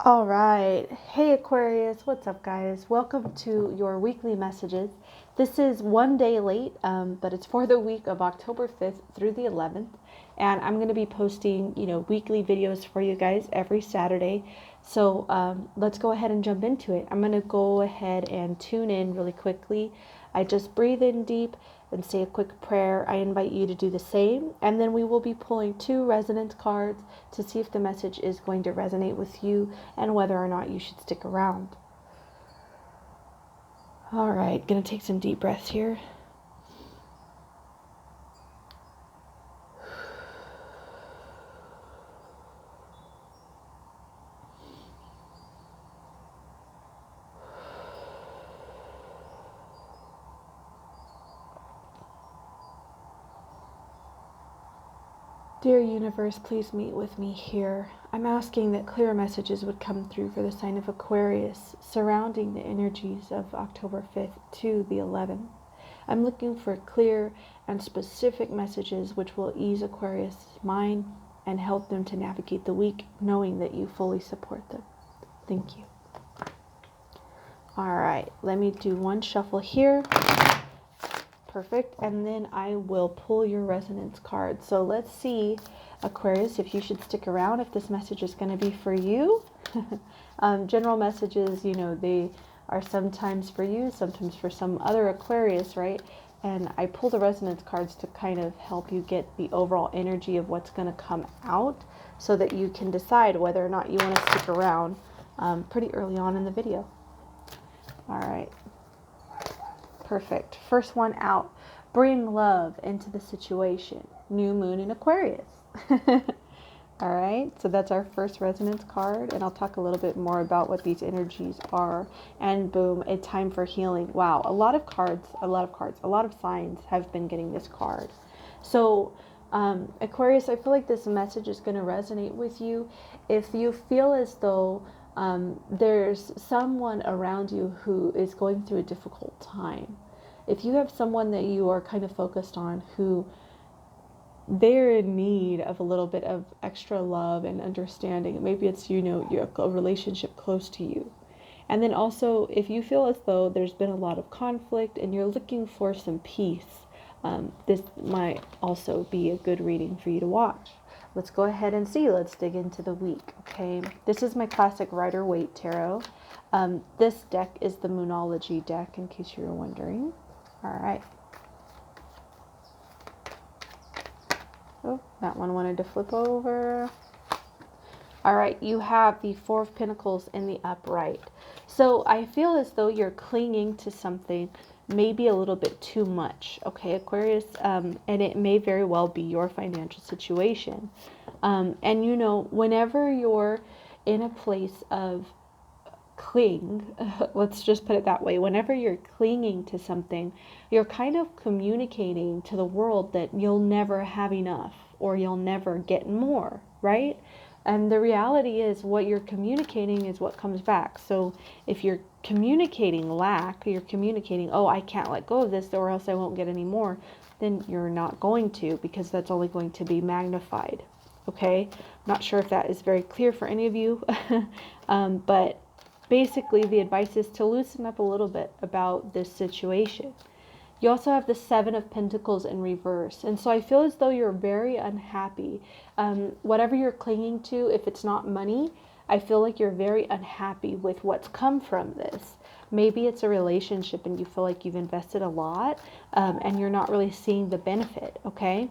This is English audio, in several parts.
All right. Hey Aquarius, what's up guys? Welcome to your weekly messages. This is one day late, but it's for the week of October 5th through the 11th. And I'm going to be posting, weekly videos for you guys every Saturday. So let's go ahead and jump into it. I'm going to go ahead and tune in really quickly. I just breathe in deep and say a quick prayer. I invite you to do the same. And then we will be pulling 2 resonance cards to see if the message is going to resonate with you and whether or not you should stick around. All right, gonna take some deep breaths here. Dear universe, please meet with me here. I'm asking that clear messages would come through for the sign of Aquarius surrounding the energies of October 5th to the 11th. I'm looking for clear and specific messages which will ease Aquarius' mind and help them to navigate the week, knowing that you fully support them. Thank you. All right, let me do one shuffle here. Perfect. And then I will pull your resonance card. So let's see, Aquarius, if you should stick around, if this message is going to be for you. General messages, they are sometimes for you, sometimes for some other Aquarius, right? And I pull the resonance cards to kind of help you get the overall energy of what's going to come out so that you can decide whether or not you want to stick around pretty early on in the video. All right. Perfect. First one out. Bring love into the situation. New moon in Aquarius. All right. So that's our first resonance card. And I'll talk a little bit more about what these energies are. And boom, a time for healing. Wow. A lot of signs have been getting this card. So Aquarius, I feel like this message is going to resonate with you. If you feel as though there's someone around you who is going through a difficult time. If you have someone that you are kind of focused on who they're in need of a little bit of extra love and understanding, maybe it's, a relationship close to you. And then also, if you feel as though there's been a lot of conflict and you're looking for some peace, this might also be a good reading for you to watch. Let's go ahead and see. Let's dig into the week, okay? This is my classic Rider-Waite Tarot. This deck is the Moonology deck, in case you were wondering. All right. Oh, that one wanted to flip over. All right, you have the 4 of Pentacles in the upright. So I feel as though you're clinging to something maybe a little bit too much, okay, Aquarius? And it may very well be your financial situation. And whenever you're in a place of let's just put it that way, whenever you're clinging to something, you're kind of communicating to the world that you'll never have enough or you'll never get more, right? And the reality is what you're communicating is what comes back. So if you're communicating lack, you're communicating, oh, I can't let go of this or else I won't get any more, then you're not going to, because that's only going to be magnified. Okay? Not sure if that is very clear for any of you, but basically the advice is to loosen up a little bit about this situation. You also have the 7 of Pentacles in reverse. And so I feel as though you're very unhappy. Whatever you're clinging to, if it's not money, I feel like you're very unhappy with what's come from this. Maybe it's a relationship and you feel like you've invested a lot and you're not really seeing the benefit, okay?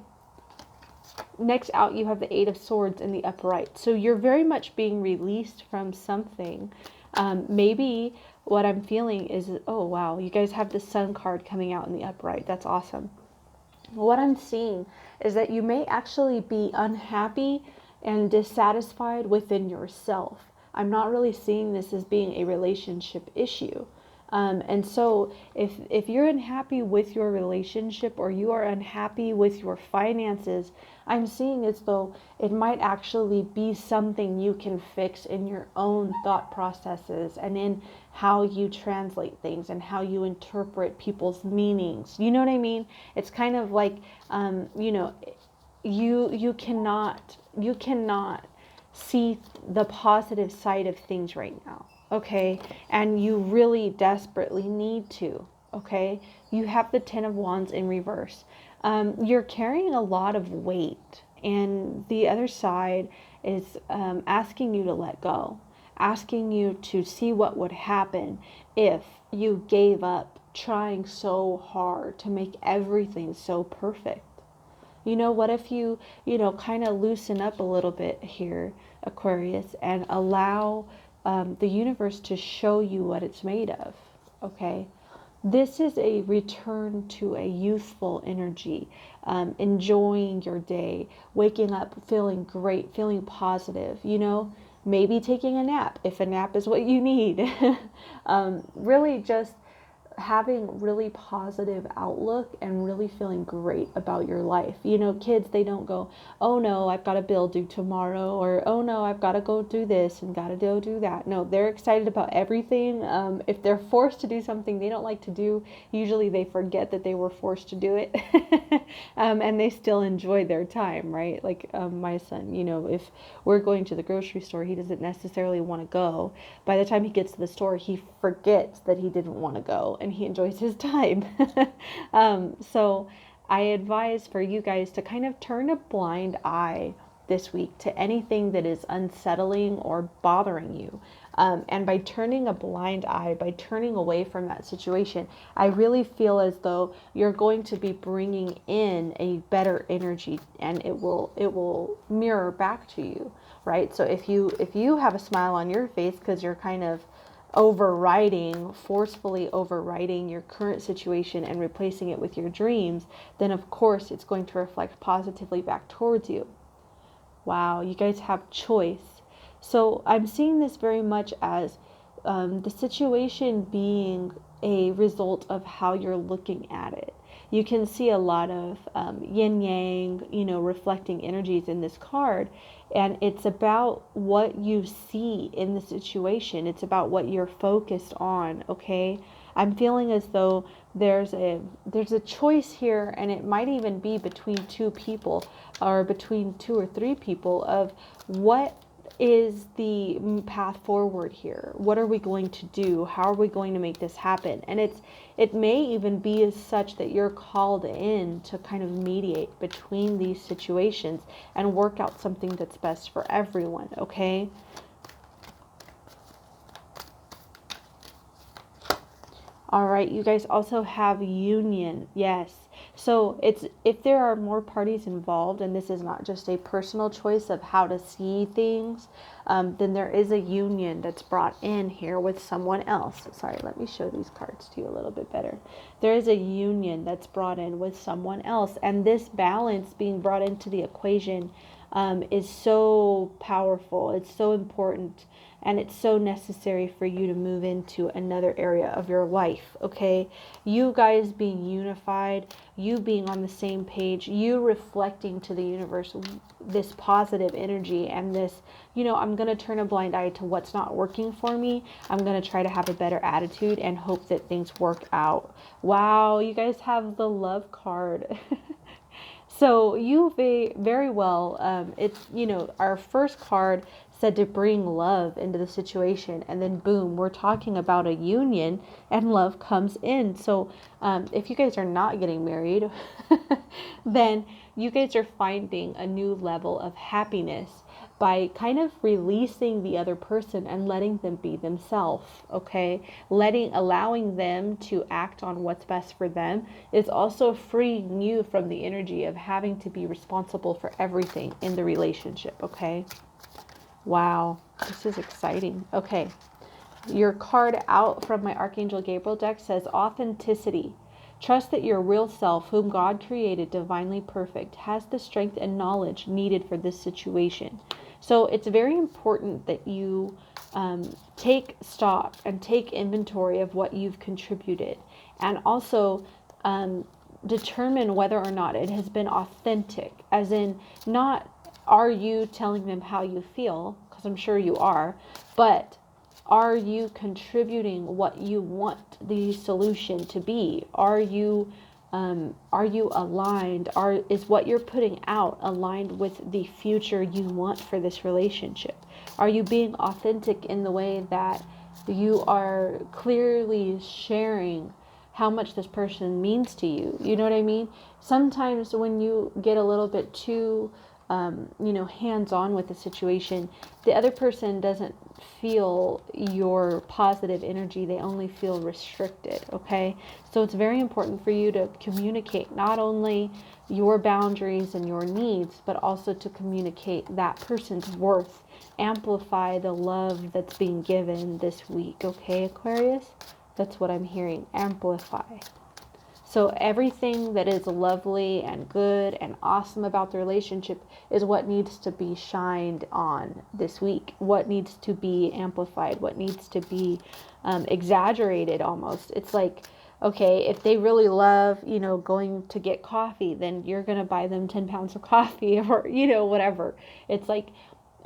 Next out, you have the 8 of Swords in the upright. So you're very much being released from something. Maybe what I'm feeling is, oh, wow, you guys have the Sun card coming out in the upright. That's awesome. What I'm seeing is that you may actually be unhappy and dissatisfied within yourself. I'm not really seeing this as being a relationship issue. And so if you're unhappy with your relationship or you are unhappy with your finances, I'm seeing as though it might actually be something you can fix in your own thought processes and in how you translate things and how you interpret people's meanings. You know what I mean? It's kind of like, you cannot see the positive side of things right now, okay? And you really desperately need to, okay? You have the Ten of Wands in reverse. You're carrying a lot of weight, and the other side is asking you to let go, asking you to see what would happen if you gave up trying so hard to make everything so perfect. You know, what if you, kind of loosen up a little bit here, Aquarius, and allow the universe to show you what it's made of, okay? This is a return to a youthful energy, enjoying your day, waking up feeling great, feeling positive, maybe taking a nap if a nap is what you need. Really just having really positive outlook and really feeling great about your life. Kids, they don't go, oh no, I've got a bill due tomorrow, or oh no, I've got to go do this and got to go do that. No, they're excited about everything. If they're forced to do something they don't like to do, usually they forget that they were forced to do it. And they still enjoy their time, right? Like my son, if we're going to the grocery store, he doesn't necessarily want to go. By the time he gets to the store, he forgets that he didn't want to go, and he enjoys his time. So I advise for you guys to kind of turn a blind eye this week to anything that is unsettling or bothering you. And by turning a blind eye, by turning away from that situation, I really feel as though you're going to be bringing in a better energy, and it will mirror back to you, right? So if you have a smile on your face because you're kind of forcefully overriding your current situation and replacing it with your dreams, then of course it's going to reflect positively back towards you. Wow, you guys have choice. So I'm seeing this very much as the situation being a result of how you're looking at it. You can see a lot of yin yang, reflecting energies in this card. And it's about what you see in the situation. It's about what you're focused on, okay? I'm feeling as though there's a choice here, and it might even be between two people or between two or three people of what is the path forward here? What are we going to do? How are we going to make this happen? And it may even be as such that you're called in to kind of mediate between these situations and work out something that's best for everyone, okay? All right, you guys also have union. Yes. So it's, if there are more parties involved, and this is not just a personal choice of how to see things, then there is a union that's brought in here with someone else. Sorry, let me show these cards to you a little bit better. There is a union that's brought in with someone else, and this balance being brought into the equation is so powerful. It's so important. And it's so necessary for you to move into another area of your life, okay? You guys being unified, you being on the same page, you reflecting to the universe this positive energy and this, I'm going to turn a blind eye to what's not working for me. I'm going to try to have a better attitude and hope that things work out. Wow, you guys have the love card. So you very well, it's, our first card said to bring love into the situation, and then boom, we're talking about a union and love comes in. So if you guys are not getting married, then you guys are finding a new level of happiness by kind of releasing the other person and letting them be themselves, okay? Allowing them to act on what's best for them is also freeing you from the energy of having to be responsible for everything in the relationship, okay? Wow, this is exciting. Okay, your card out from my Archangel Gabriel deck says authenticity. Trust that your real self, whom God created divinely perfect, has the strength and knowledge needed for this situation. So it's very important that you take stock and take inventory of what you've contributed, and also determine whether or not it has been authentic, as in not are you telling them how you feel, because I'm sure you are, but are you contributing what you want the solution to be? Are you Are you aligned? Is what you're putting out aligned with the future you want for this relationship? Are you being authentic in the way that you are clearly sharing how much this person means to you? You know what I mean? Sometimes when you get a little bit too, hands-on with the situation, the other person doesn't feel your positive energy. They only feel restricted, okay? So it's very important for you to communicate not only your boundaries and your needs, but also to communicate that person's worth. Amplify the love that's being given this week, okay, Aquarius? That's what I'm hearing. Amplify. So everything that is lovely and good and awesome about the relationship is what needs to be shined on this week. What needs to be amplified. What needs to be exaggerated almost. It's like, okay, if they really love, going to get coffee, then you're going to buy them 10 pounds of coffee or, whatever. It's like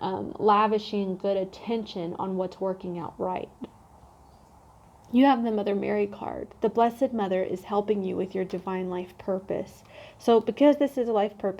lavishing good attention on what's working out right. You have the Mother Mary card. The Blessed Mother is helping you with your divine life purpose. So because this is a life purpose,